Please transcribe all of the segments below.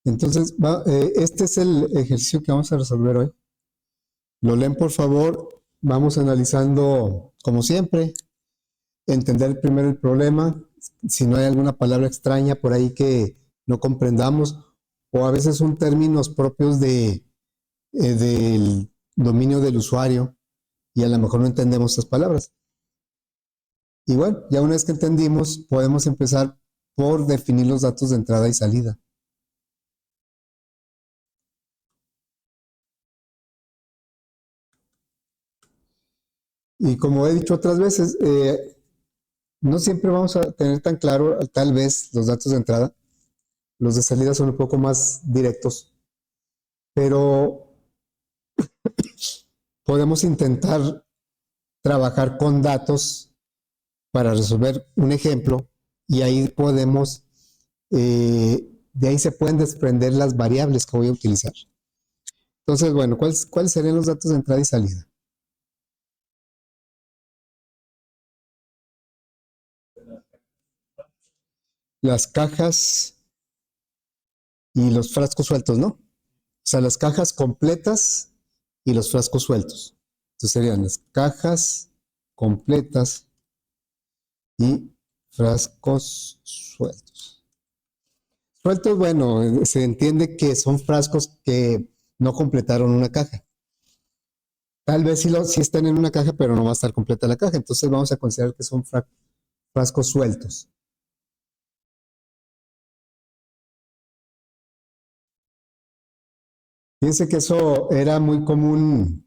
Entonces, este es el ejercicio que vamos a resolver hoy. Lo leen, por favor. Vamos analizando, como siempre, entender primero el problema. Si no hay alguna palabra extraña por ahí que no comprendamos, o a veces son términos propios del dominio del usuario y a lo mejor no entendemos estas palabras. Y bueno, ya una vez que entendimos, podemos empezar por definir los datos de entrada y salida. Y como he dicho otras veces, no siempre vamos a tener tan claro, tal vez, los datos de entrada. Los de salida son un poco más directos, pero podemos intentar trabajar con datos para resolver un ejemplo y ahí podemos, de ahí se pueden desprender las variables que voy a utilizar. Entonces, bueno, ¿cuáles serían los datos de entrada y salida? Las cajas y los frascos sueltos, ¿no? O sea, las cajas completas y los frascos sueltos. Entonces serían las cajas completas y frascos sueltos. Sueltos, bueno, se entiende que son frascos que no completaron una caja. Tal vez sí están en una caja, pero no va a estar completa la caja. Entonces vamos a considerar que son frascos sueltos. Fíjense que eso era muy común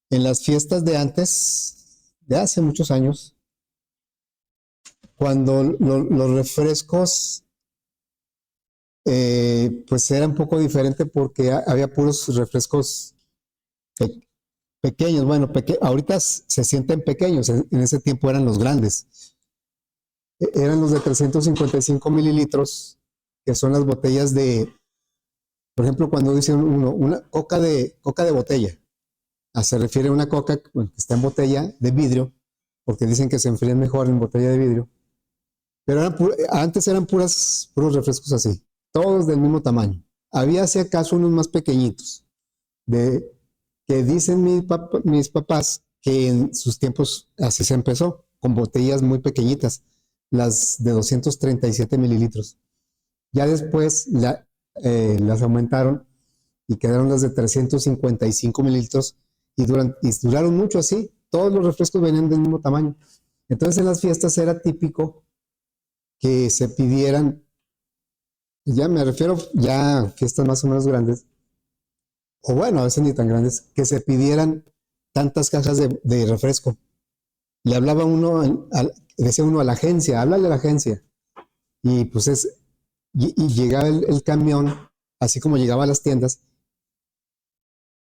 en las fiestas de antes, de hace muchos años, cuando los refrescos pues era un poco diferente porque había puros refrescos pe pequeños. Bueno, ahorita se sienten pequeños, en ese tiempo eran los grandes. Eran los de 355 mililitros, que son las botellas de, por ejemplo, cuando dice uno, una coca de botella, se refiere a una coca bueno, que está en botella de vidrio, porque dicen que se enfrían mejor en botella de vidrio. Pero antes eran puros refrescos así, todos del mismo tamaño. Había si acaso unos más pequeñitos, que dicen mis papás que en sus tiempos así se empezó, con botellas muy pequeñitas, las de 237 mililitros. Ya después las aumentaron y quedaron las de 355 mililitros y duraron mucho así. Todos los refrescos venían del mismo tamaño. Entonces en las fiestas era típico que se pidieran, ya me refiero ya a fiestas más o menos grandes, o bueno, a veces ni tan grandes, que se pidieran tantas cajas de refresco. Le hablaba uno, decía uno a la agencia, háblale a la agencia. Y pues y llegaba el camión, así como llegaba a las tiendas,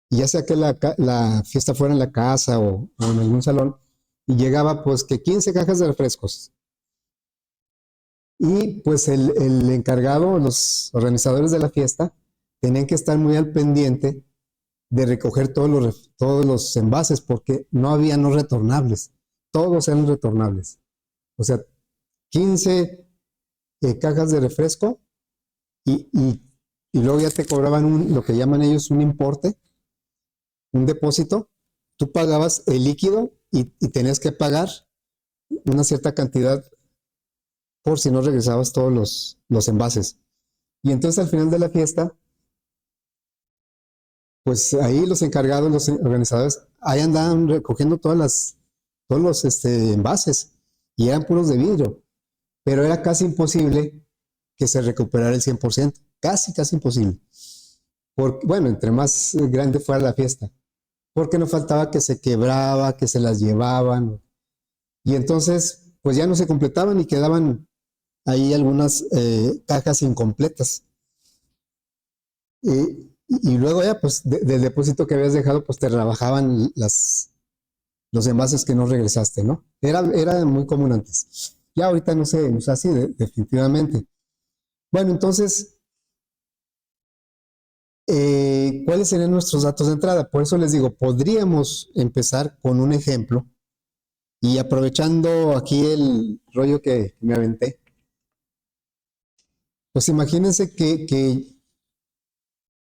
y ya sea que la fiesta fuera en la casa o en algún salón, y llegaba pues que 15 cajas de refrescos. Y pues el encargado, los organizadores de la fiesta, tenían que estar muy al pendiente de recoger todos los envases porque no había no retornables, todos eran retornables. O sea, 15 cajas de refresco y, y, y luego ya te cobraban lo que llaman ellos un importe, un depósito. Tú pagabas el líquido y tenías que pagar una cierta cantidad por si no regresabas todos los envases. Y entonces al final de la fiesta, pues ahí los encargados, los organizadores, ahí andaban recogiendo todos los envases y eran puros de vidrio, pero era casi imposible que se recuperara el 100%, casi imposible. Porque, bueno, entre más grande fuera la fiesta, porque no faltaba que se quebraba, que se las llevaban, y entonces pues ya no se completaban y quedaban ahí algunas cajas incompletas. Y luego ya, pues, del depósito que habías dejado, pues te rebajaban los envases que no regresaste, ¿no? Era muy común antes. Ya ahorita no se usa así, definitivamente. Bueno, entonces, ¿cuáles serían nuestros datos de entrada? Por eso les digo, podríamos empezar con un ejemplo y aprovechando aquí el rollo que me aventé, pues imagínense que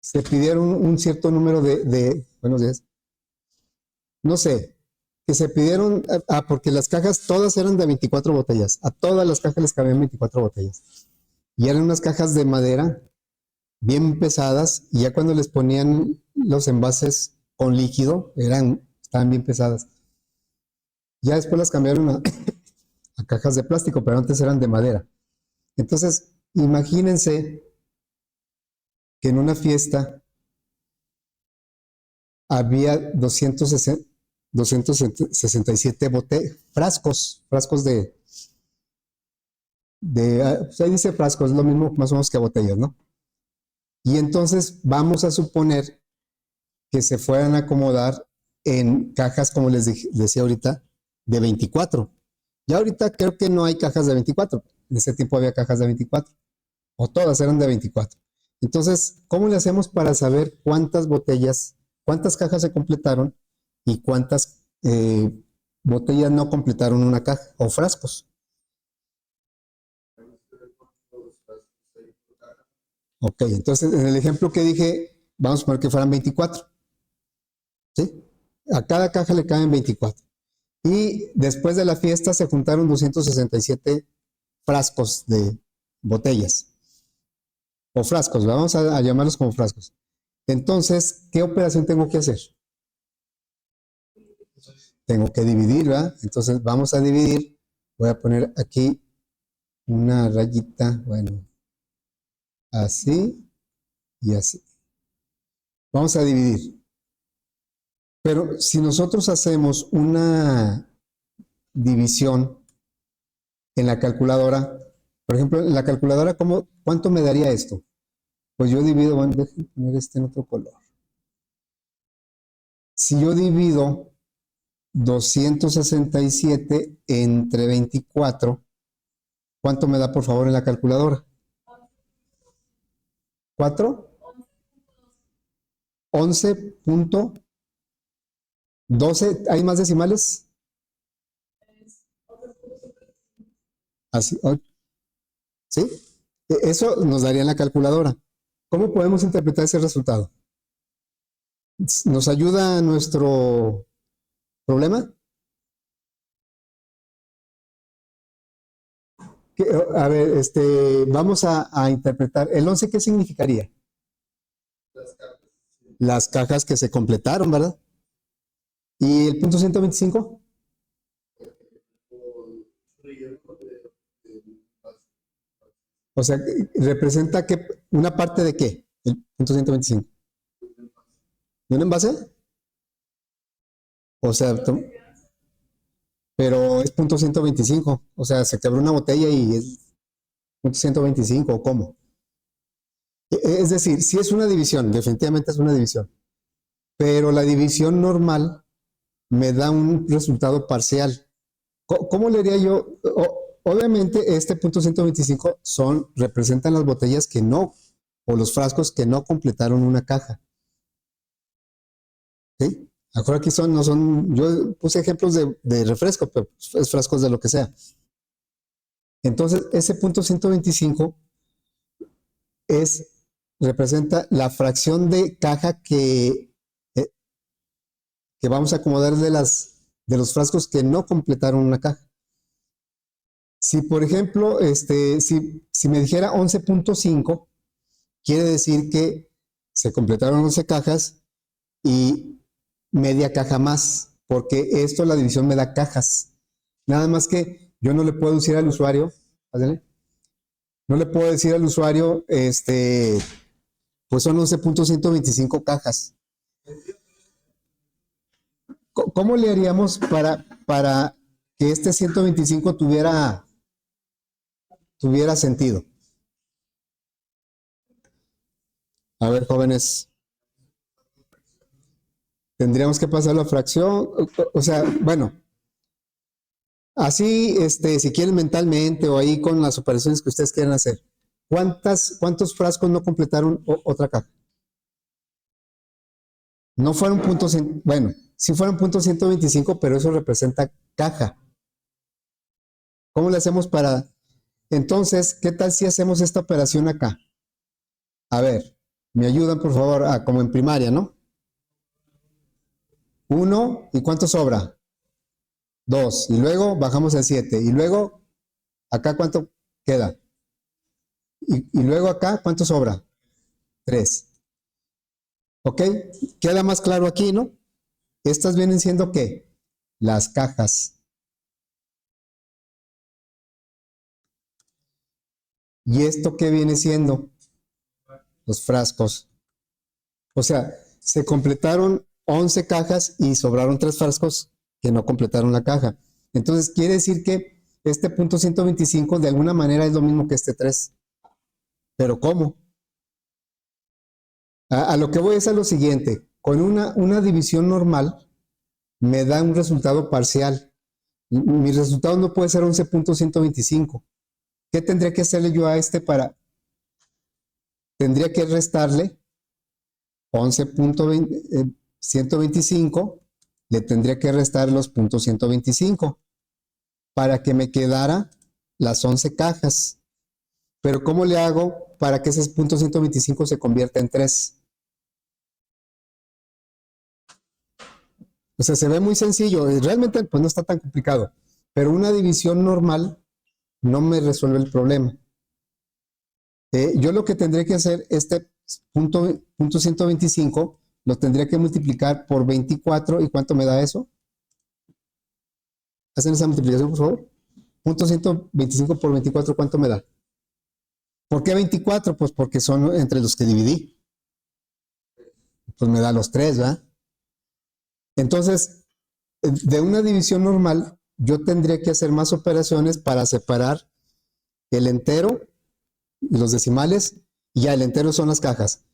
se pidieron un cierto número buenos días, no sé, que se pidieron, porque las cajas todas eran de 24 botellas, a todas las cajas les cabían 24 botellas, y eran unas cajas de madera bien pesadas, y ya cuando les ponían los envases con líquido, estaban bien pesadas. Ya después las cambiaron a cajas de plástico, pero antes eran de madera. Entonces, imagínense que en una fiesta había 267 frascos pues ahí dice frascos, es lo mismo más o menos que botellas, ¿no? Y entonces vamos a suponer que se fueran a acomodar en cajas, como les decía ahorita, de 24. Ya ahorita creo que no hay cajas de 24. En ese tiempo había cajas de 24. O todas eran de 24. Entonces, ¿cómo le hacemos para saber cuántas cajas se completaron y cuántas botellas no completaron una caja o frascos? Ok, entonces en el ejemplo que dije, vamos a poner que fueran 24. ¿Sí? A cada caja le caben 24. Y después de la fiesta se juntaron 267 frascos de botellas. O frascos, vamos a llamarlos como frascos. Entonces, ¿qué operación tengo que hacer? Tengo que dividir, ¿verdad? Entonces vamos a dividir. Voy a poner aquí una rayita, bueno, así y así. Vamos a dividir. Pero si nosotros hacemos una división en la calculadora, por ejemplo, en la calculadora, ¿cuánto me daría esto? Pues yo divido, bueno, déjenme poner este en otro color. Si yo divido 267 entre 24, ¿cuánto me da por favor en la calculadora? ¿4? 11.12. ¿Hay más decimales? Así, ¿sí? Eso nos daría en la calculadora. ¿Cómo podemos interpretar ese resultado? ¿Nos ayuda a nuestro problema? A ver, vamos a interpretar. ¿El 11 qué significaría? Las cajas que se completaron, ¿verdad? ¿Y el punto 125? O sea, ¿representa una parte de qué? El punto 125. ¿De un envase? O sea, pero es punto 125. O sea, se quebró una botella y es punto 125, ¿o cómo? Es decir, sí es una división, definitivamente es una división. Pero la división normal me da un resultado parcial. ¿Cómo le haría yo? Obviamente este punto 125 representan las botellas que no, o los frascos que no completaron una caja. ¿Sí? Ahora aquí no son, yo puse ejemplos de refresco, pero es frascos de lo que sea. Entonces, ese punto 125 representa la fracción de caja que vamos a acomodar de los frascos que no completaron una caja. Si, por ejemplo, si me dijera 11.5, quiere decir que se completaron 11 cajas y media caja más, porque la división me da cajas. Nada más que yo no le puedo decir al usuario, no le puedo decir al usuario, pues son 11.125 cajas. ¿Cómo le haríamos para que este 125 tuviera sentido? A ver, jóvenes, tendríamos que pasar la fracción, o sea, bueno, así, si quieren mentalmente o ahí con las operaciones que ustedes quieran hacer, ¿cuántos frascos no completaron otra caja? No fueron puntos, bueno, sí fueron puntos 125, pero eso representa caja. ¿Cómo le hacemos entonces, qué tal si hacemos esta operación acá? A ver, Me ayudan, por favor, como en primaria, ¿no? 1, ¿y cuánto sobra? 2, y luego bajamos el 7, y luego, acá cuánto queda, y luego acá cuánto sobra, 3. ¿Ok? Queda más claro aquí, ¿no? Estas vienen siendo ¿qué? Las cajas. ¿Y esto qué viene siendo? Los frascos. O sea, se completaron 11 cajas y sobraron 3 frascos que no completaron la caja. Entonces, quiere decir que este punto 125 de alguna manera es lo mismo que este 3. ¿Pero cómo? A lo que voy es a lo siguiente. Con una división normal me da un resultado parcial. Mi resultado no puede ser 11.125. ¿Qué tendría que hacerle yo a este para? Tendría que restarle 11.125, le tendría que restar los puntos 125 para que me quedara las 11 cajas. Pero ¿cómo le hago para que ese punto 125 se convierta en 3? O sea, se ve muy sencillo, realmente pues no está tan complicado, pero una división normal no me resuelve el problema. Yo lo que tendría que hacer, este punto 125, lo tendría que multiplicar por 24, ¿y cuánto me da eso? Hacen esa multiplicación, por favor. Punto 125 por 24, ¿cuánto me da? ¿Por qué 24? Pues porque son entre los que dividí. Pues me da los 3, ¿verdad? Entonces, de una división normal, yo tendría que hacer más operaciones para separar el entero y los decimales, y ya el entero son las cajas.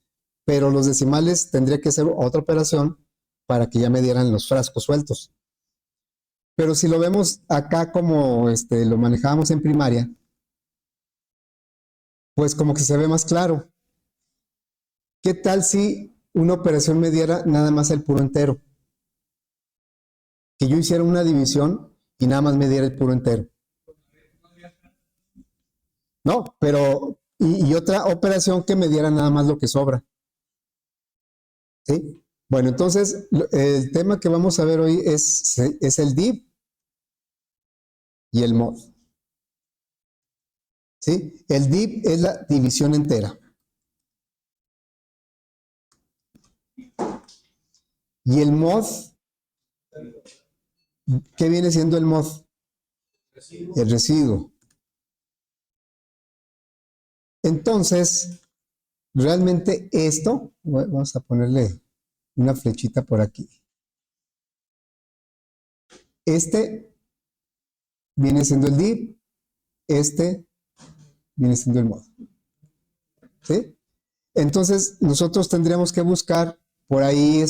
Pero los decimales tendría que hacer otra operación para que ya me dieran los frascos sueltos. Pero si lo vemos acá como lo manejábamos en primaria, pues como que se ve más claro. ¿Qué tal si una operación me diera nada más el puro entero? Que yo hiciera una división y nada más me diera el puro entero. No, pero y otra operación que me diera nada más lo que sobra. ¿Sí? Bueno, entonces el tema que vamos a ver hoy es el div y el mod. ¿Sí? El div es la división entera. Y el mod, ¿qué viene siendo el mod? El residuo. Entonces, realmente esto, vamos a ponerle una flechita por aquí. Este viene siendo el div, este viene siendo el mod. ¿Sí? Entonces, nosotros tendríamos que buscar por ahí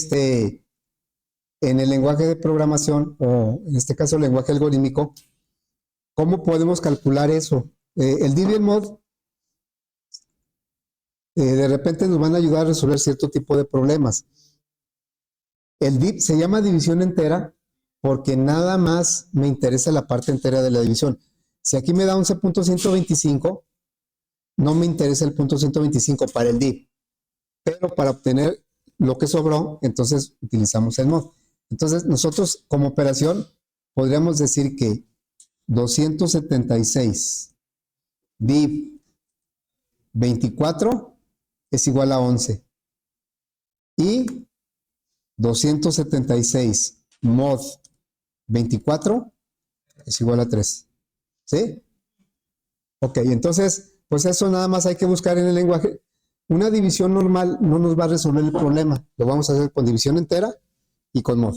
en el lenguaje de programación, o en este caso el lenguaje algorítmico, ¿cómo podemos calcular eso? El div y el mod de repente nos van a ayudar a resolver cierto tipo de problemas. El div se llama división entera porque nada más me interesa la parte entera de la división. Si aquí me da 11.125, no me interesa el punto 125 para el div, pero para obtener lo que sobró, entonces utilizamos el mod. Entonces nosotros como operación podríamos decir que 276 div 24 es igual a 11 y 276 mod 24 es igual a 3. ¿Sí? Ok, entonces, pues eso nada más hay que buscar en el lenguaje. Una división normal no nos va a resolver el problema. Lo vamos a hacer con división entera y con mod.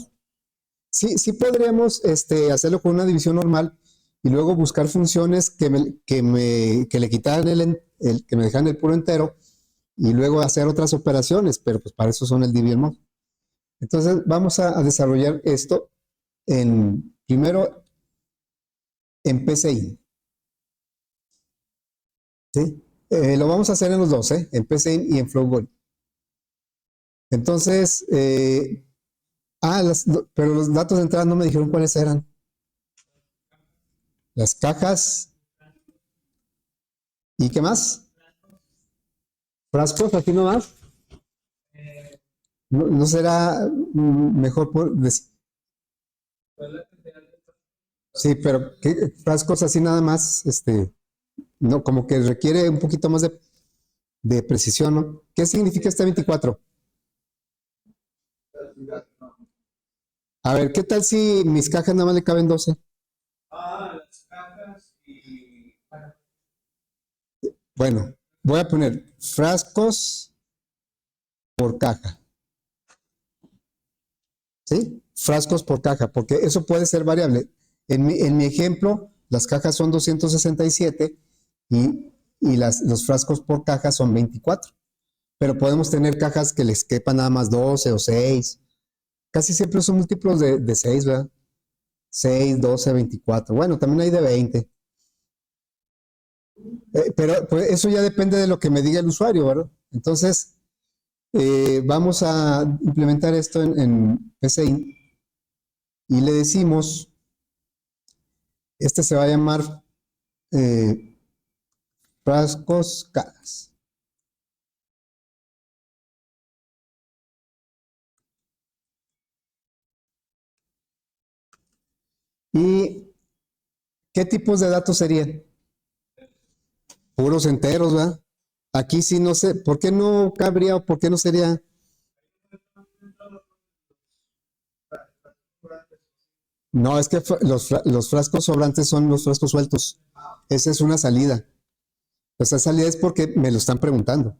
Sí, sí podríamos hacerlo con una división normal y luego buscar funciones que le quitaran que me dejaran el puro entero y luego hacer otras operaciones, pero pues para eso son el div y el mod. Entonces vamos a desarrollar esto primero en PCI. ¿Sí? Lo vamos a hacer en los dos, en PCI y en Flowgold. Entonces, pero los datos de entrada no me dijeron cuáles eran. Las cajas. ¿Y qué más? Frascos, aquí nomás. ¿No será mejor sí, pero ¿qué frascos así nada más, no, como que requiere un poquito más de precisión, ¿no? ¿Qué significa este 24? A ver, ¿qué tal si mis cajas nada más le caben 12? Bueno, voy a poner frascos por caja, ¿sí? Frascos por caja, porque eso puede ser variable. En mi ejemplo, las cajas son 267 y los frascos por caja son 24. Pero podemos tener cajas que les quepan nada más 12 o 6. Casi siempre son múltiplos de 6, ¿verdad? 6, 12, 24. Bueno, también hay de 20. Pero pues, eso ya depende de lo que me diga el usuario, ¿verdad? Entonces, vamos a implementar esto en PCI y le decimos, este se va a llamar eh, frascos cajas. ¿Y qué tipos de datos serían? Puros enteros, ¿verdad? Aquí sí no sé, ¿por qué no cabría o por qué no sería? No, es que los frascos sobrantes son los frascos sueltos. Esa es una salida. Esa salida es porque me lo están preguntando.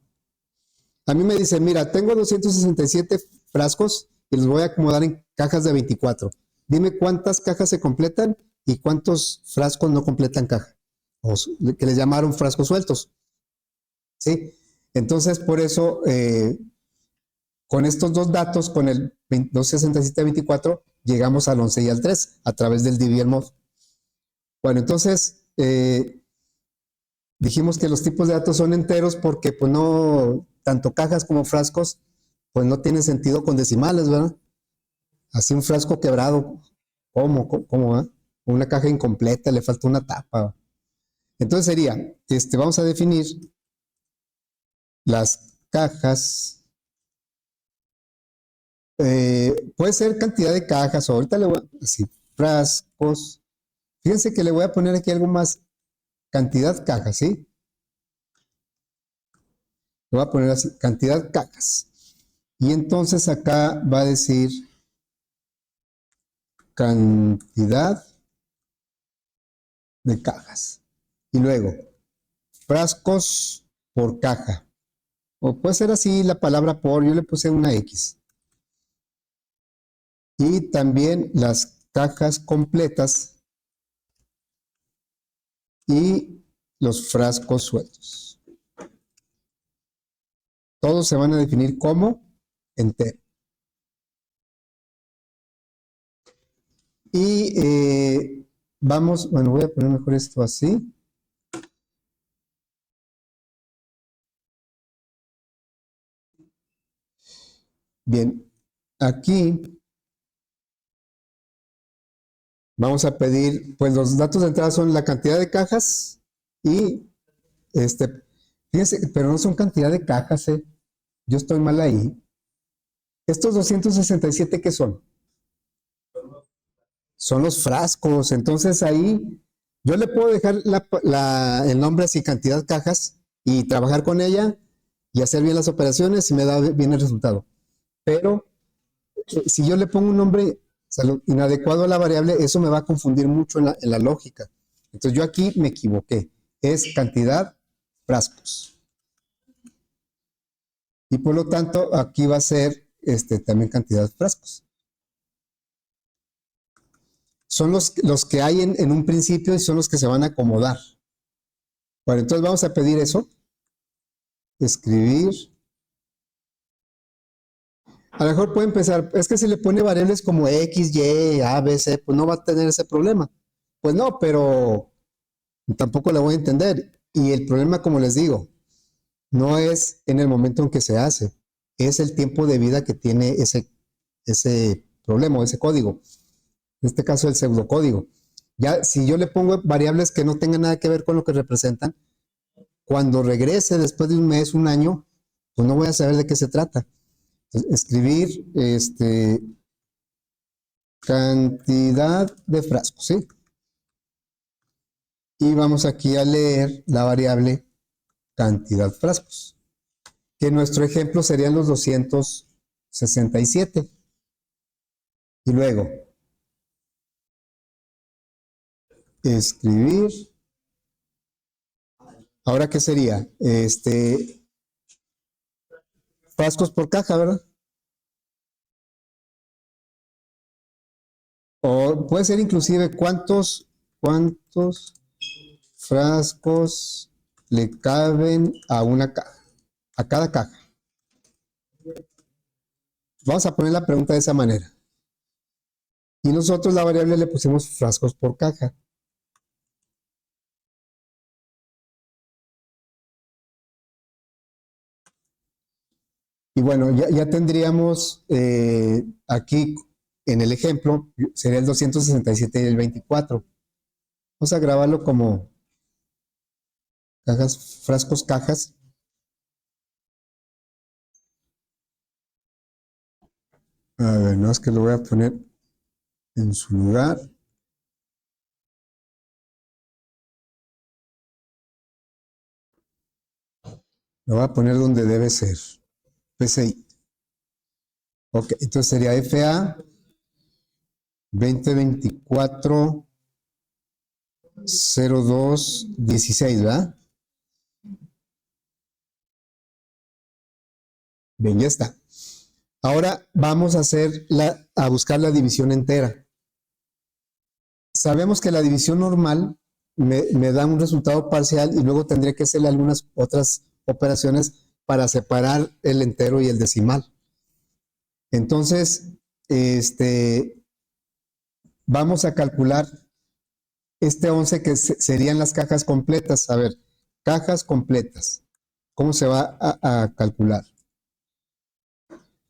A mí me dicen, mira, tengo 267 frascos y los voy a acomodar en cajas de 24. Dime cuántas cajas se completan y cuántos frascos no completan caja. O que les llamaron frascos sueltos. ¿Sí? Entonces, por eso, con estos dos datos, con el 267-24, llegamos al 11 y al 3 a través del dividir mod. Bueno, entonces, dijimos que los tipos de datos son enteros porque pues no, tanto cajas como frascos, pues no tiene sentido con decimales, ¿verdad? Así un frasco quebrado, ¿cómo, eh? Una caja incompleta, le falta una tapa. Entonces sería, vamos a definir las cajas, puede ser cantidad de cajas, o ahorita le voy a, así, frascos, fíjense que le voy a poner aquí algo más, cantidad cajas, ¿sí? Le voy a poner así, cantidad cajas. Y entonces acá va a decir cantidad de cajas. Y luego, frascos por caja. O puede ser así la palabra por, yo le puse una X. Y también las cajas completas y los frascos sueltos. Todos se van a definir como entero. Y vamos, bueno, voy a poner mejor esto así. Bien, aquí vamos a pedir, pues los datos de entrada son la cantidad de cajas y fíjense, pero no son cantidad de cajas, yo estoy mal ahí. Estos 267, ¿qué son? Son los frascos, entonces ahí yo le puedo dejar el nombre así, cantidad cajas, y trabajar con ella y hacer bien las operaciones y me da bien el resultado. Pero si yo le pongo un nombre inadecuado a la variable, eso me va a confundir mucho en la lógica. Entonces yo aquí me equivoqué. Es cantidad frascos. Y por lo tanto, aquí va a ser también cantidad frascos. Son los que hay en un principio y son los que se van a acomodar. Bueno, entonces vamos a pedir eso. Escribir. A lo mejor puede empezar, es que si le pone variables como X, Y, A, B, C, pues no va a tener ese problema. Pues no, pero tampoco la voy a entender. Y el problema, como les digo, no es en el momento en que se hace, es el tiempo de vida que tiene ese problema, ese código. En este caso, el pseudocódigo. Ya, si yo le pongo variables que no tengan nada que ver con lo que representan, cuando regrese después de un mes, un año, pues no voy a saber de qué se trata. Entonces, escribir cantidad de frascos, ¿sí? Y vamos aquí a leer la variable cantidad frascos, que en nuestro ejemplo serían los 267. Y luego, escribir. Ahora, ¿qué sería? Frascos por caja, ¿verdad? O puede ser inclusive cuántos frascos le caben a una caja, a cada caja. Vamos a poner la pregunta de esa manera. Y nosotros la variable le pusimos frascos por caja. Y bueno, ya tendríamos aquí en el ejemplo, sería el 267 y el 24. Vamos a grabarlo como cajas, frascos, cajas. A ver, no es que lo voy a poner en su lugar. Lo voy a poner donde debe ser. PCI. Ok, entonces sería FA 2024 0216, ¿verdad? Bien, ya está. Ahora vamos a a buscar la división entera. Sabemos que la división normal me da un resultado parcial y luego tendría que hacer algunas otras operaciones para separar el entero y el decimal. Entonces, vamos a calcular este 11 que serían las cajas completas. A ver, cajas completas. ¿Cómo se va a calcular?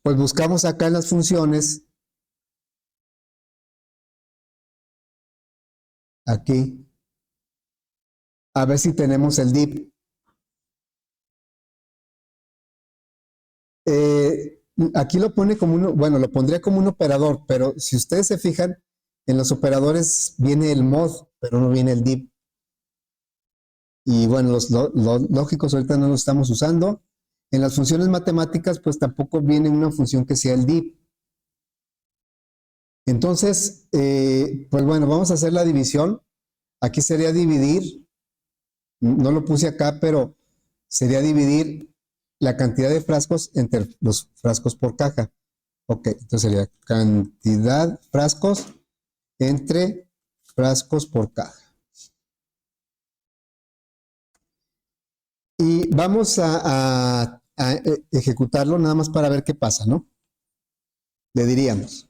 Pues buscamos acá en las funciones, aquí, a ver si tenemos el div. Aquí lo pone como bueno, lo pondría como un operador, pero si ustedes se fijan, en los operadores viene el mod, pero no viene el div. Y bueno, los lógicos ahorita no los estamos usando. En las funciones matemáticas, pues tampoco viene una función que sea el div. Entonces, pues bueno, vamos a hacer la división. Aquí sería dividir, no lo puse acá, pero sería dividir la cantidad de frascos entre los frascos por caja. Ok, entonces sería cantidad frascos entre frascos por caja. Y vamos a ejecutarlo nada más para ver qué pasa, ¿no? Le diríamos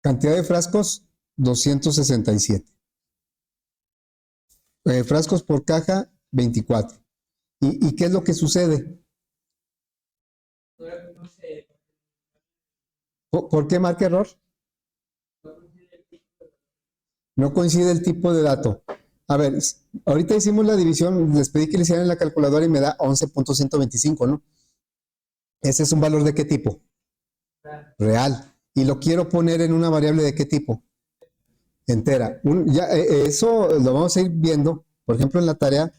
cantidad de frascos 267. Frascos por caja 24. ¿Y qué es lo que sucede? ¿Por qué marca error? No coincide el tipo de dato. A ver, ahorita hicimos la división, les pedí que le hicieran en la calculadora y me da 11.125, ¿no? Ese es un valor de qué tipo? Real. Y lo quiero poner en una variable de qué tipo? Entera. Eso lo vamos a ir viendo. Por ejemplo, en la tarea,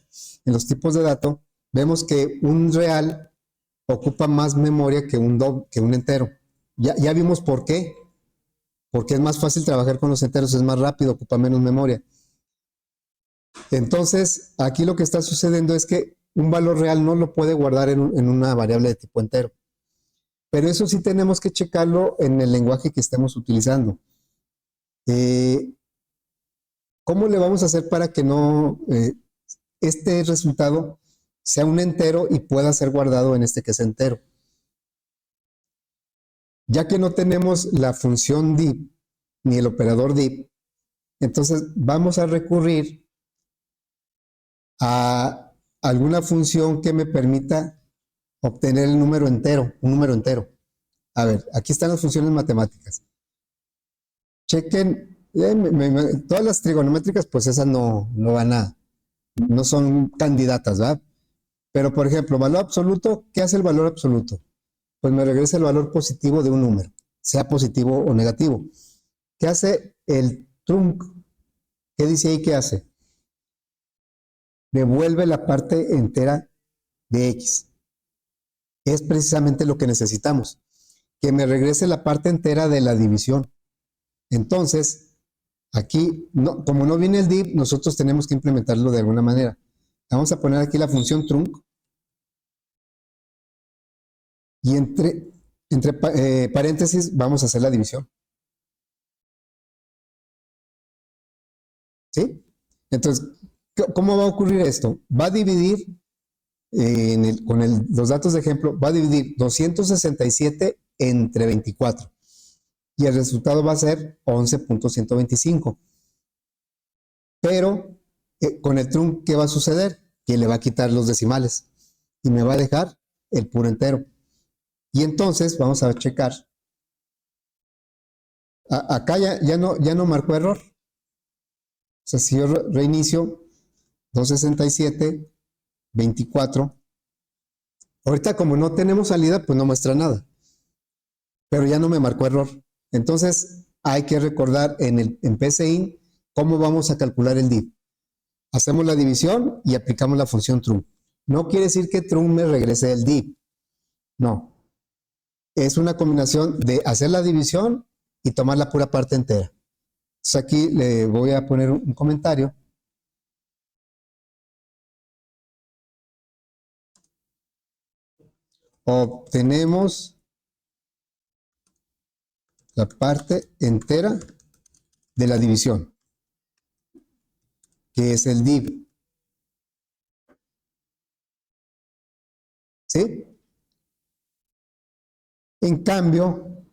en los tipos de dato, vemos que un real ocupa más memoria que un entero. Ya vimos por qué. Porque es más fácil trabajar con los enteros, es más rápido, ocupa menos memoria. Entonces, aquí lo que está sucediendo es que un valor real no lo puede guardar en una variable de tipo entero. Pero eso sí tenemos que checarlo en el lenguaje que estemos utilizando. ¿Cómo le vamos a hacer para que no este resultado sea un entero y pueda ser guardado en este que es entero? Ya que no tenemos la función div ni el operador div, entonces vamos a recurrir a alguna función que me permita obtener el número entero, un número entero. A ver, aquí están las funciones matemáticas. Chequen, todas las trigonométricas, pues esas no van no son candidatas, ¿verdad? Pero, por ejemplo, valor absoluto, ¿qué hace el valor absoluto? Pues me regresa el valor positivo de un número, sea positivo o negativo. ¿Qué hace el trunc? ¿Qué dice ahí que hace? Devuelve la parte entera de x. Es precisamente lo que necesitamos, que me regrese la parte entera de la división. Entonces, aquí, no, como no viene el div, nosotros tenemos que implementarlo de alguna manera. Vamos a poner aquí la función trunc y entre paréntesis vamos a hacer la división. ¿Sí? Entonces, ¿cómo va a ocurrir esto? Va a dividir, con los datos de ejemplo, va a dividir 267 entre 24. Y el resultado va a ser 11.125. Pero con el trunc, ¿qué va a suceder? Que le va a quitar los decimales y me va a dejar el puro entero. Y entonces vamos a checar. Acá ya no marcó error. O sea, si yo reinicio 267, 24. Ahorita como no tenemos salida, pues no muestra nada. Pero ya no me marcó error. Entonces hay que recordar en PCIN cómo vamos a calcular el div. Hacemos la división y aplicamos la función trunc. No quiere decir que trunc me regrese el div. No. Es una combinación de hacer la división y tomar la pura parte entera. Entonces aquí le voy a poner un comentario. Obtenemos la parte entera de la división, que es el div. ¿Sí? En cambio,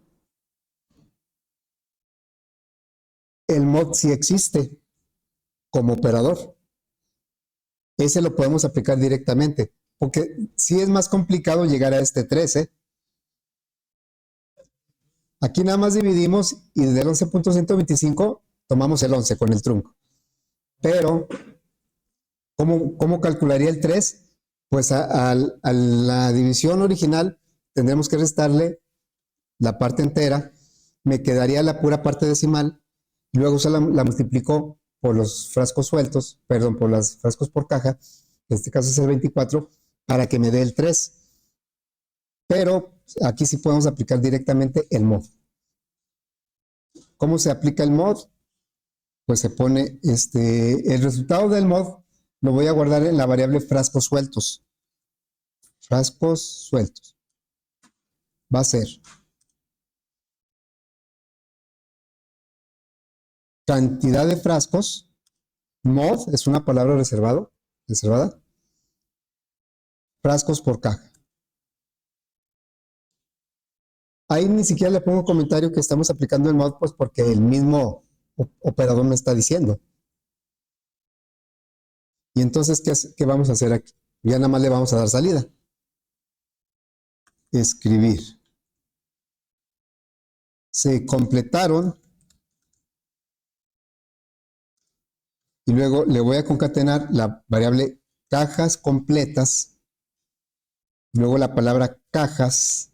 el mod sí existe como operador. Ese lo podemos aplicar directamente, porque sí es más complicado llegar a este 13. Aquí nada más dividimos y del 11.125 tomamos el 11 con el trunc. Pero, ¿cómo calcularía el 3? Pues a la división original tendremos que restarle la parte entera, me quedaría la pura parte decimal, y luego se la multiplicó por los frascos sueltos, perdón, por los frascos por caja, en este caso es el 24, para que me dé el 3. Pero aquí sí podemos aplicar directamente el mod. ¿Cómo se aplica el mod? Pues se pone el resultado del mod, lo voy a guardar en la variable frascos sueltos. Frascos sueltos. Va a ser cantidad de frascos. Mod es una palabra reservada. Frascos por caja. Ahí ni siquiera le pongo comentario que estamos aplicando el mod, pues porque el mismo operador me está diciendo. Y entonces, ¿qué vamos a hacer aquí? Ya nada más le vamos a dar salida. Escribir. Se completaron. Y luego le voy a concatenar la variable cajas completas. Luego la palabra cajas.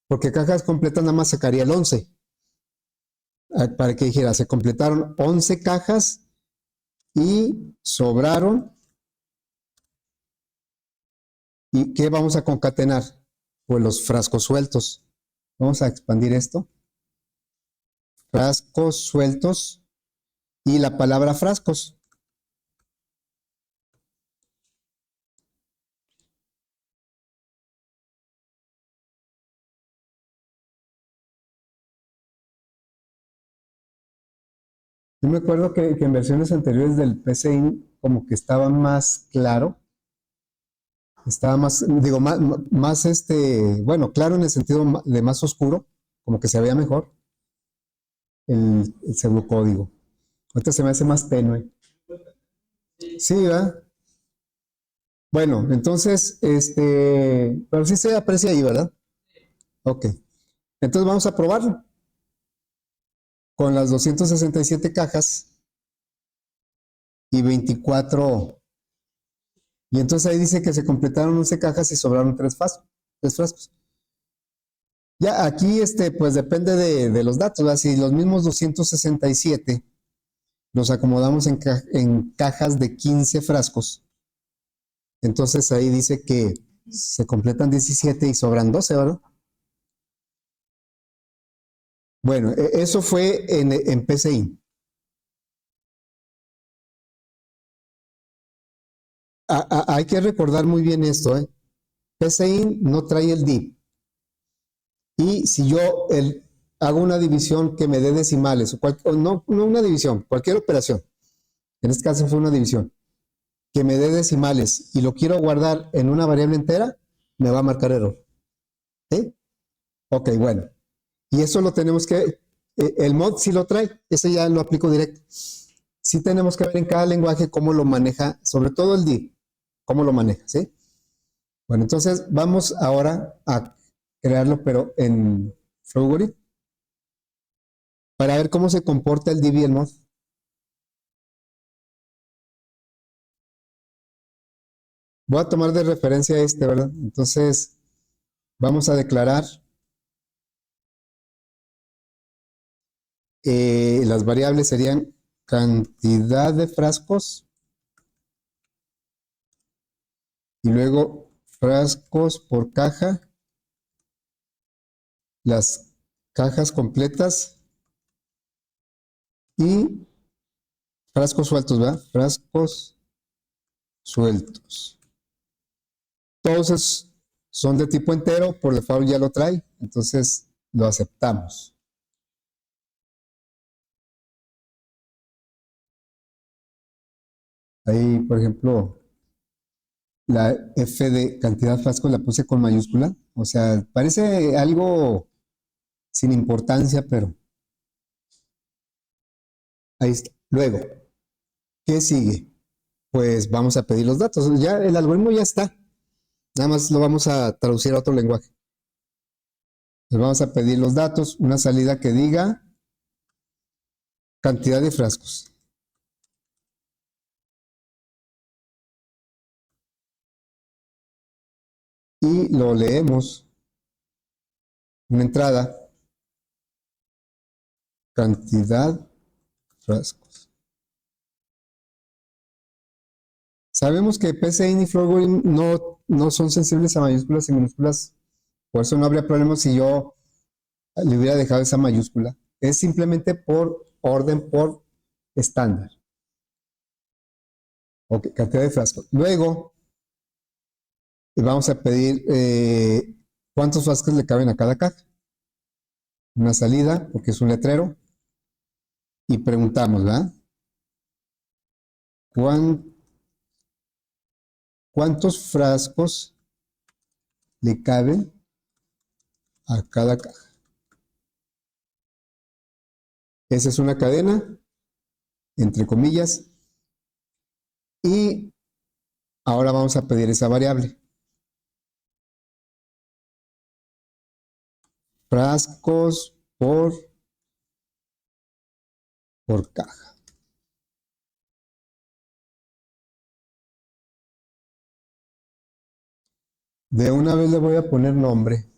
Porque cajas completas nada más sacaría el 11. Para que dijera, se completaron 11 cajas y sobraron. ¿Y qué vamos a concatenar? Pues los frascos sueltos. Vamos a expandir esto. Frascos sueltos y la palabra frascos. Yo me acuerdo que en versiones anteriores del PCI como que estaba más claro. Estaba más, digo, más bueno, claro en el sentido de más oscuro, como que se veía mejor el pseudocódigo. Ahorita se me hace más tenue. Sí, ¿verdad? Bueno, entonces, pero sí se aprecia ahí, ¿verdad? Ok. Entonces vamos a probarlo con las 267 cajas y 24 Y entonces ahí dice que se completaron 11 cajas y sobraron 3 frascos. Ya aquí, pues depende de los datos, ¿verdad? Si los mismos 267 los acomodamos en cajas de 15 frascos, entonces ahí dice que se completan 17 y sobran 12, ¿verdad? Bueno, eso fue en PCI. Hay que recordar muy bien esto, ¿eh? PCI no trae el DIP. Y si yo hago una división que me dé decimales, o no una división, cualquier operación, en este caso fue una división, que me dé decimales y lo quiero guardar en una variable entera, me va a marcar error. ¿Sí? Ok, bueno. Y eso lo tenemos que, el mod sí lo trae, ese ya lo aplico directo. Sí tenemos que ver en cada lenguaje cómo lo maneja, sobre todo el DIV, cómo lo maneja, ¿sí? Bueno, entonces vamos ahora a crearlo, pero en Flowgrid, para ver cómo se comporta el div y el mod. Voy a tomar de referencia ¿verdad? Entonces, vamos a declarar las variables serían cantidad de frascos y luego frascos por caja, las cajas completas y frascos sueltos, ¿verdad? Frascos sueltos. Todos esos son de tipo entero, por default ya lo trae, entonces lo aceptamos. Ahí, por ejemplo, la F de cantidad de frascos la puse con mayúscula. O sea, parece algo sin importancia, pero ahí está. Luego, ¿qué sigue? Pues vamos a pedir los datos. Ya el algoritmo ya está. Nada más lo vamos a traducir a otro lenguaje. Les vamos a pedir los datos, una salida que diga cantidad de frascos. Y lo leemos. Una entrada, cantidad de frascos. Sabemos que PCIN y Flowgrid no son sensibles a mayúsculas y minúsculas, por eso no habría problema si yo le hubiera dejado esa mayúscula. Es simplemente por orden, por estándar. Ok, cantidad de frascos. Luego, vamos a pedir cuántos frascos le caben a cada caja. Una salida, porque es un letrero. Y preguntamos, ¿verdad? ¿Cuántos frascos le caben a cada caja? Esa es una cadena, entre comillas. Y ahora vamos a pedir esa variable. Frascos por caja. De una vez le voy a poner nombre.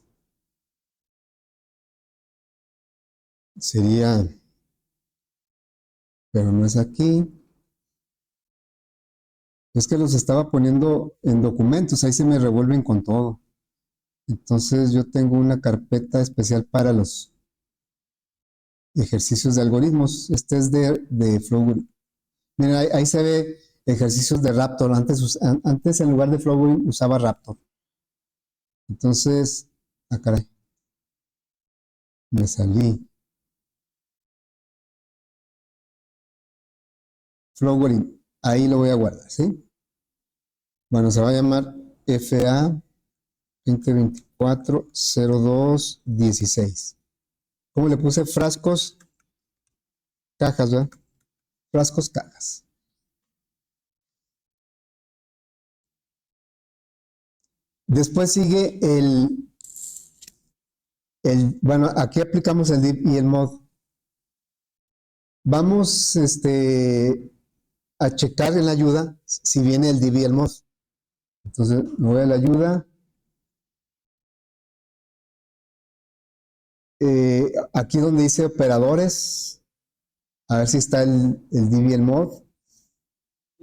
Sería, pero no es aquí. Es que los estaba poniendo en documentos, ahí se me revuelven con todo. Entonces yo tengo una carpeta especial para los ejercicios de algoritmos. Este es de Flowgrid. Miren, ahí se ve ejercicios de Raptor. Antes en lugar de Flowgrid usaba Raptor. Entonces, caray, me salí. Flowgrid, ahí lo voy a guardar, ¿sí? Bueno, se va a llamar FA 2024-02-16. ¿Cómo le puse? Frascos, cajas, ¿verdad? Frascos, cajas. Después sigue bueno, aquí aplicamos el div y el mod. Vamos a checar en la ayuda si viene el div y el mod. Entonces, me voy a la ayuda. Aquí donde dice operadores, a ver si está el DBL mod.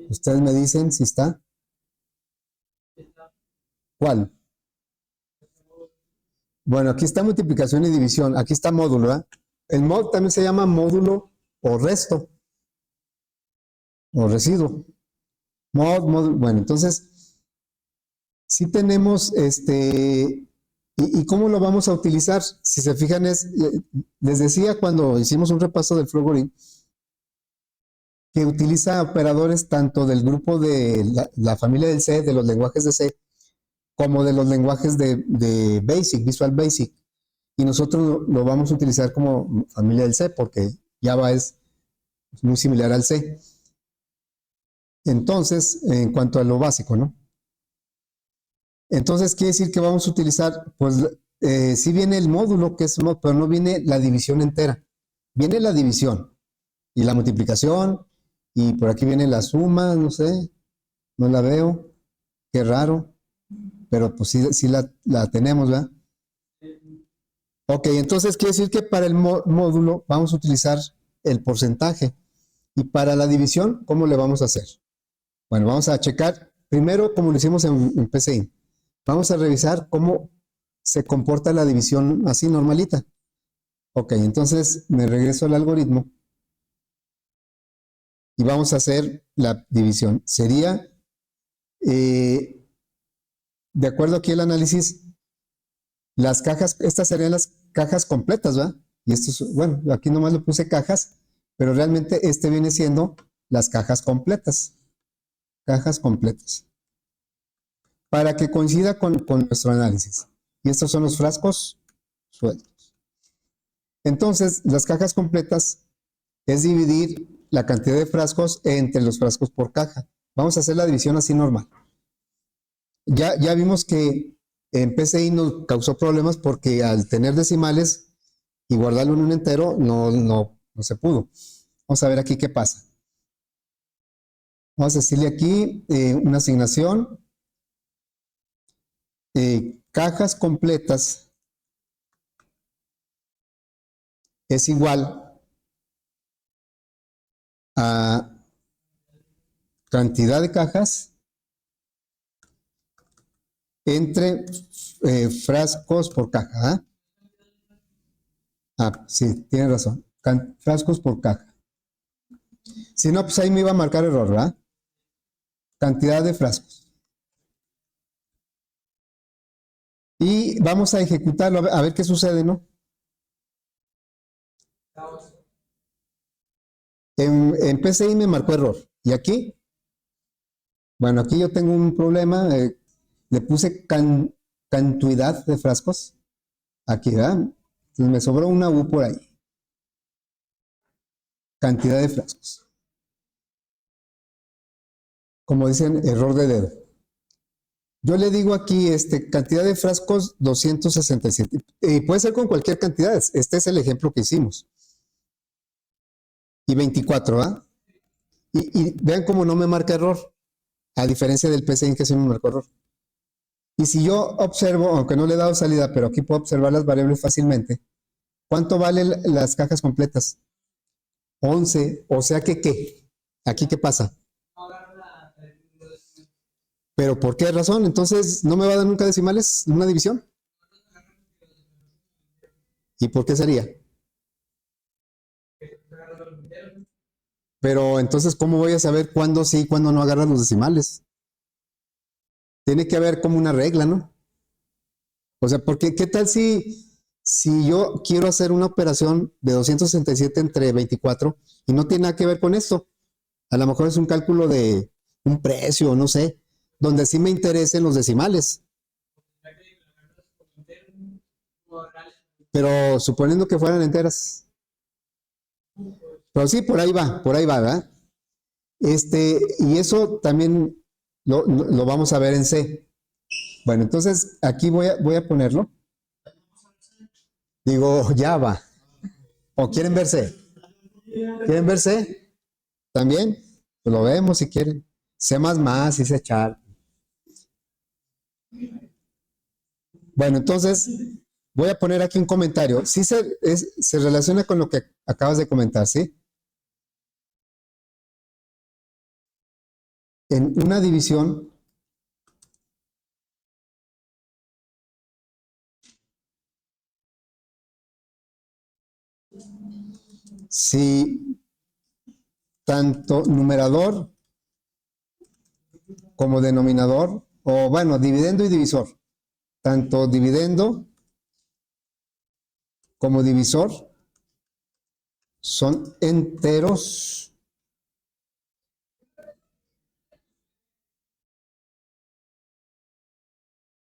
Ustedes me dicen si está. ¿Cuál? Bueno, aquí está multiplicación y división. Aquí está módulo, ¿verdad? El mod también se llama módulo o resto o residuo. Módulo. Bueno, entonces, si tenemos ¿y cómo lo vamos a utilizar? Si se fijan, les decía cuando hicimos un repaso del Flowgorin que utiliza operadores tanto del grupo de la familia del C, de los lenguajes de C, como de los lenguajes de Basic, Visual Basic. Y nosotros lo vamos a utilizar como familia del C, porque Java es muy similar al C. Entonces, en cuanto a lo básico, ¿no? Entonces, quiere decir que vamos a utilizar, pues, sí viene el módulo, que es mod, pero no viene la división entera. Viene la división y la multiplicación, y por aquí viene la suma, no sé, no la veo, qué raro, pero pues sí la tenemos, ¿verdad? Ok, entonces quiere decir que para el módulo vamos a utilizar el porcentaje. Y para la división, ¿cómo le vamos a hacer? Bueno, vamos a checar primero como lo hicimos en PCI. Vamos a revisar cómo se comporta la división así normalita. Ok, entonces me regreso al algoritmo y vamos a hacer la división. Sería, de acuerdo aquí el análisis, las cajas, estas serían las cajas completas, ¿verdad? Y esto es, bueno, aquí nomás le puse cajas, pero realmente viene siendo las cajas completas. Cajas completas. Para que coincida con nuestro análisis. Y estos son los frascos sueltos. Entonces, las cajas completas es dividir la cantidad de frascos entre los frascos por caja. Vamos a hacer la división así normal. Ya vimos que en PCI nos causó problemas porque al tener decimales y guardarlo en un entero, no se pudo. Vamos a ver aquí qué pasa. Vamos a decirle aquí una asignación. Cajas completas es igual a cantidad de cajas entre frascos por caja. Sí, tiene razón. Frascos por caja. Si no, pues ahí me iba a marcar error, ¿verdad? Cantidad de frascos. Y vamos a ejecutarlo, a ver qué sucede, ¿no? En PCI me marcó error. ¿Y aquí? Bueno, aquí yo tengo un problema. Le puse cantidad de frascos. Aquí, ¿verdad? Entonces me sobró una U por ahí. Cantidad de frascos. Como dicen, error de dedo. Yo le digo aquí, cantidad de frascos 267. Puede ser con cualquier cantidad. Este es el ejemplo que hicimos. Y 24, ¿verdad? Y vean cómo no me marca error. A diferencia del PCI que sí me marcó error. Y si yo observo, aunque no le he dado salida, pero aquí puedo observar las variables fácilmente, ¿cuánto valen las cajas completas? 11, o sea que ¿qué? ¿Aquí qué pasa? ¿Pero por qué razón? Entonces, ¿no me va a dar nunca decimales en una división? ¿Y por qué sería? Pero entonces, ¿cómo voy a saber cuándo sí y cuándo no agarran los decimales? Tiene que haber como una regla, ¿no? O sea, porque ¿qué tal si yo quiero hacer una operación de 267 entre 24 y no tiene nada que ver con esto? A lo mejor es un cálculo de un precio, no sé, donde sí me interesen los decimales. Pero suponiendo que fueran enteras. Pero sí, por ahí va, ¿verdad? Y eso también lo vamos a ver en C. Bueno, entonces aquí voy a ponerlo. Digo Java. ¿O quieren ver C? ¿Quieren ver C? ¿También? Pues lo vemos si quieren. C++ y C Sharp. Bueno, entonces voy a poner aquí un comentario. Sí se relaciona con lo que acabas de comentar, ¿sí? En una división, si tanto numerador como denominador, o bueno, dividendo y divisor, tanto dividendo como divisor son enteros,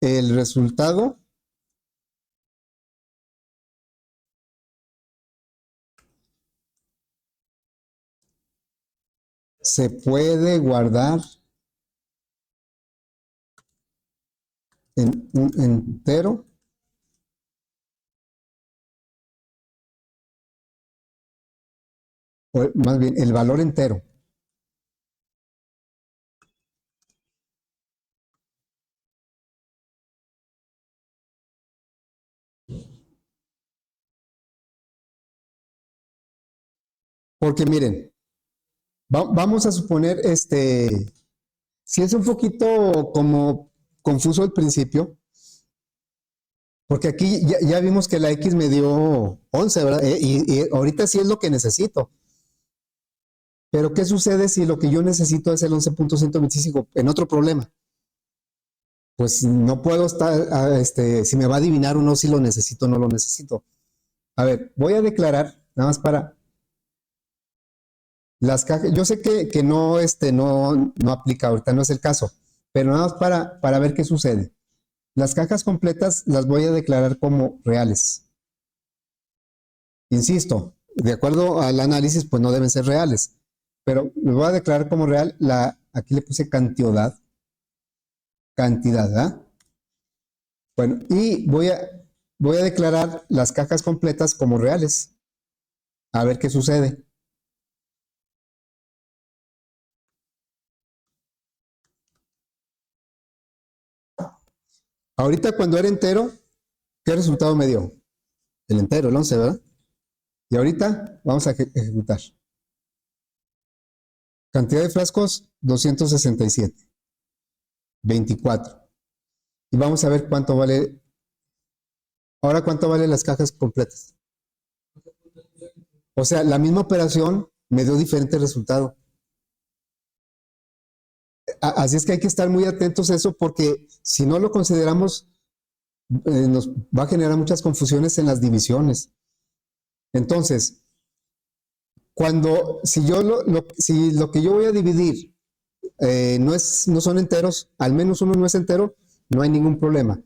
el resultado se puede guardar en un entero, o más bien el valor entero. Porque miren, vamos a suponer, si es un poquito como confuso al principio, porque aquí ya vimos que la X me dio 11, ¿verdad? Y ahorita sí es lo que necesito. Pero ¿qué sucede si lo que yo necesito es el 11.125 en otro problema? Pues no puedo estar, si me va a adivinar o no si lo necesito o no lo necesito. A ver, voy a declarar, nada más para las cajas. Yo sé que no, no aplica ahorita, no es el caso, pero nada más para ver qué sucede. Las cajas completas las voy a declarar como reales. Insisto, de acuerdo al análisis, pues no deben ser reales, pero lo voy a declarar como real. Aquí le puse cantidad, ¿verdad? Bueno, y voy a declarar las cajas completas como reales. A ver qué sucede. Ahorita cuando era entero, ¿qué resultado me dio? El entero, el 11, ¿verdad? Y ahorita vamos a ejecutar. Cantidad de frascos, 267. 24. Y vamos a ver cuánto vale. Ahora, ¿cuánto valen las cajas completas? O sea, la misma operación me dio diferente resultado. Así es que hay que estar muy atentos a eso porque si no lo consideramos, nos va a generar muchas confusiones en las divisiones. Entonces, si lo que yo voy a dividir no son enteros, al menos uno no es entero, no hay ningún problema.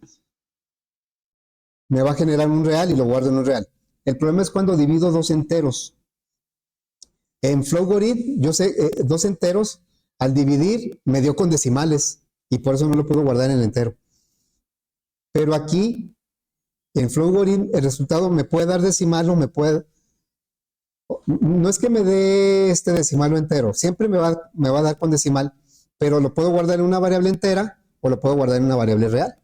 Me va a generar un real y lo guardo en un real. El problema es cuando divido dos enteros. En Flowgorid, yo sé, dos enteros, al dividir me dio con decimales y por eso no lo puedo guardar en el entero. Pero aquí, en Flowgorid, el resultado me puede dar decimal o me puede. No es que me dé este decimal o entero, siempre me va a dar con decimal, pero lo puedo guardar en una variable entera o lo puedo guardar en una variable real.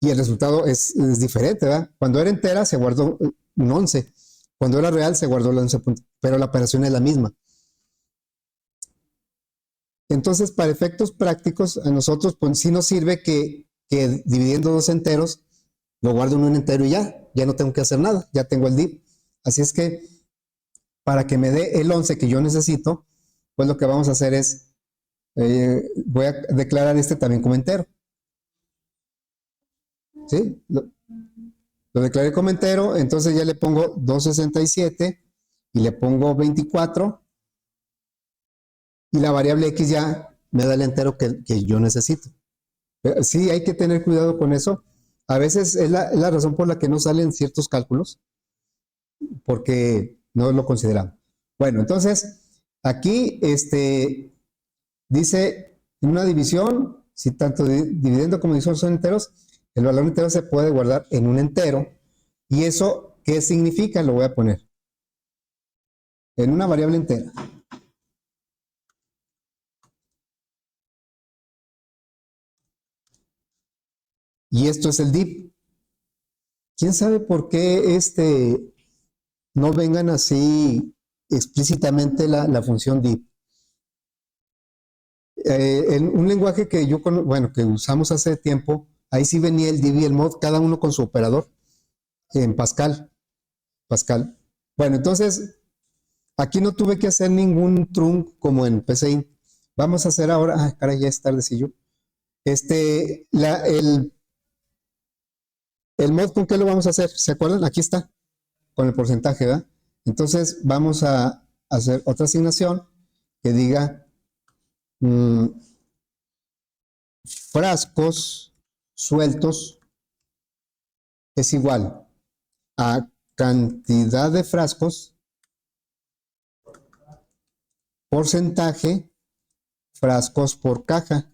Y el resultado es diferente, ¿verdad? Cuando era entera se guardó un 11, cuando era real se guardó el 11 punto, pero la operación es la misma. Entonces, para efectos prácticos, a nosotros pues, sí nos sirve que dividiendo dos enteros, lo guardo en un entero y ya no tengo que hacer nada, ya tengo el div. Así es que para que me dé el 11 que yo necesito, pues lo que vamos a hacer es, voy a declarar este también como entero. ¿Sí? Lo declaré como entero, entonces ya le pongo 267 y le pongo 24 y la variable x ya me da el entero que yo necesito. Pero sí, hay que tener cuidado con eso. A veces es la razón por la que no salen ciertos cálculos, porque no lo consideramos. Bueno, entonces, aquí dice, en una división, si tanto dividendo como división son enteros, el valor entero se puede guardar en un entero. ¿Y eso qué significa? Lo voy a poner en una variable entera. y esto es el div. ¿Quién sabe por qué no vengan así explícitamente la función div? En un lenguaje que que usamos hace tiempo, ahí sí venía el div y el mod, cada uno con su operador, en Pascal. Pascal. Bueno, entonces, aquí no tuve que hacer ningún trunc como en PCI. Vamos a hacer ahora, caray, ya es tardecillo. El mod, ¿con qué lo vamos a hacer? ¿Se acuerdan? Aquí está, con el porcentaje, ¿verdad? Entonces, vamos a hacer otra asignación que diga frascos sueltos es igual a cantidad de frascos, porcentaje, frascos por caja.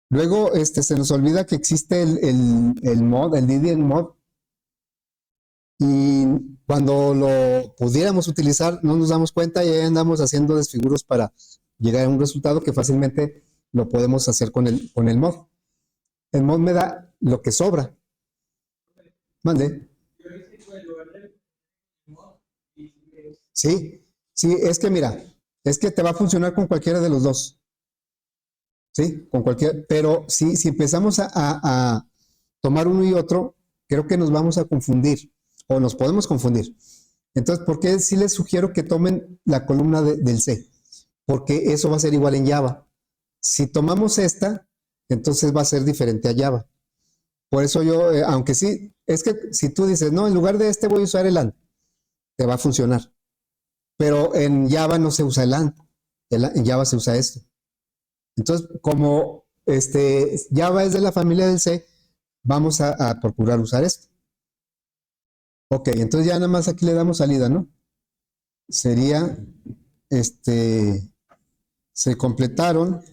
Luego se nos olvida que existe el mod, el div y el mod, y cuando lo pudiéramos utilizar no nos damos cuenta y ahí andamos haciendo desfiguros para llegar a un resultado que fácilmente lo podemos hacer con el mod. El mod me da lo que sobra. Mande. Sí, sí, es que mira, es que te va a funcionar con cualquiera de los dos. Sí, con cualquier, pero si empezamos a tomar uno y otro, creo que nos vamos a confundir o nos podemos confundir. Entonces, ¿por qué sí les sugiero que tomen la columna del C? Porque eso va a ser igual en Java. Si tomamos esta, entonces va a ser diferente a Java. Por eso yo, aunque sí, es que si tú dices, no, en lugar de este voy a usar el AND, te va a funcionar. Pero en Java no se usa el AND, en Java se usa esto. Entonces, como Java es de la familia del C, vamos a procurar usar esto. Ok, entonces ya nada más aquí le damos salida, ¿no? Sería, se completaron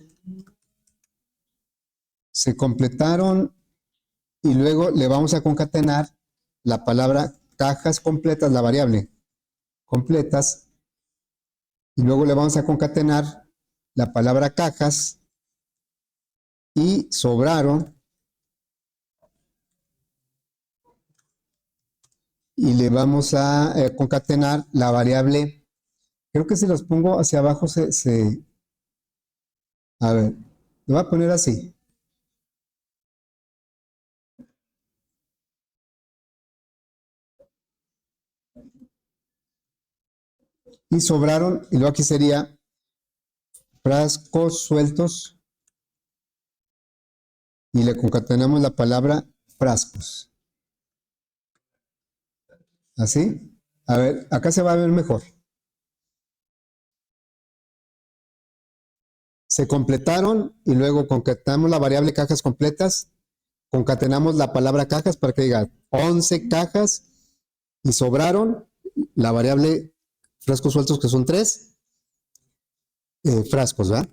y luego le vamos a concatenar la palabra cajas completas, la variable completas, y luego le vamos a concatenar la palabra cajas y sobraron, y le vamos a concatenar la variable. Creo que si los pongo hacia abajo a ver, lo voy a poner así. Y sobraron, y luego aquí sería frascos sueltos, y le concatenamos la palabra frascos. ¿Así? A ver, acá se va a ver mejor. Se completaron y luego concatenamos la variable cajas completas, concatenamos la palabra cajas para que diga 11 cajas y sobraron la variable frascos sueltos que son 3 frascos, ¿verdad?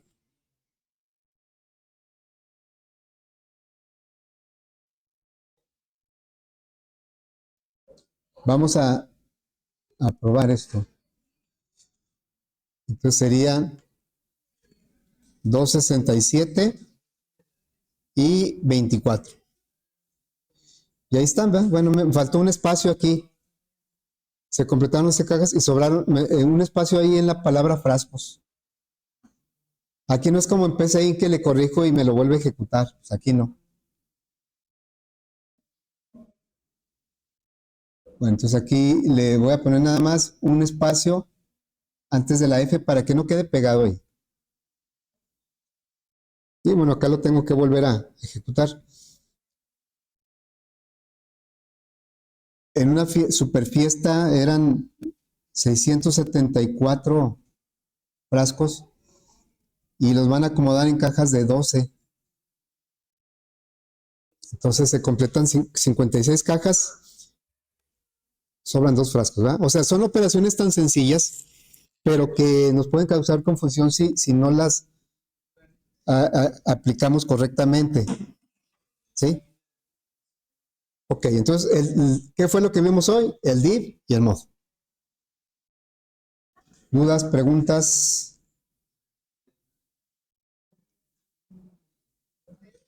Vamos a probar esto. Entonces sería 267 y 24. Y ahí están, ¿verdad? Bueno, me faltó un espacio aquí. Se completaron 11 cajas y sobraron un espacio ahí en la palabra frascos. Aquí no es como en PCI que le corrijo y me lo vuelve a ejecutar. Pues aquí no. Bueno, entonces aquí le voy a poner nada más un espacio antes de la F para que no quede pegado ahí. Y bueno, acá lo tengo que volver a ejecutar. En una super fiesta eran 674 frascos y los van a acomodar en cajas de 12. Entonces se completan 56 cajas, sobran 2 frascos, ¿verdad? O sea, son operaciones tan sencillas, pero que nos pueden causar confusión si no las aplicamos correctamente. ¿Sí? Ok, entonces, ¿qué fue lo que vimos hoy? El div y el mod. ¿Dudas, preguntas?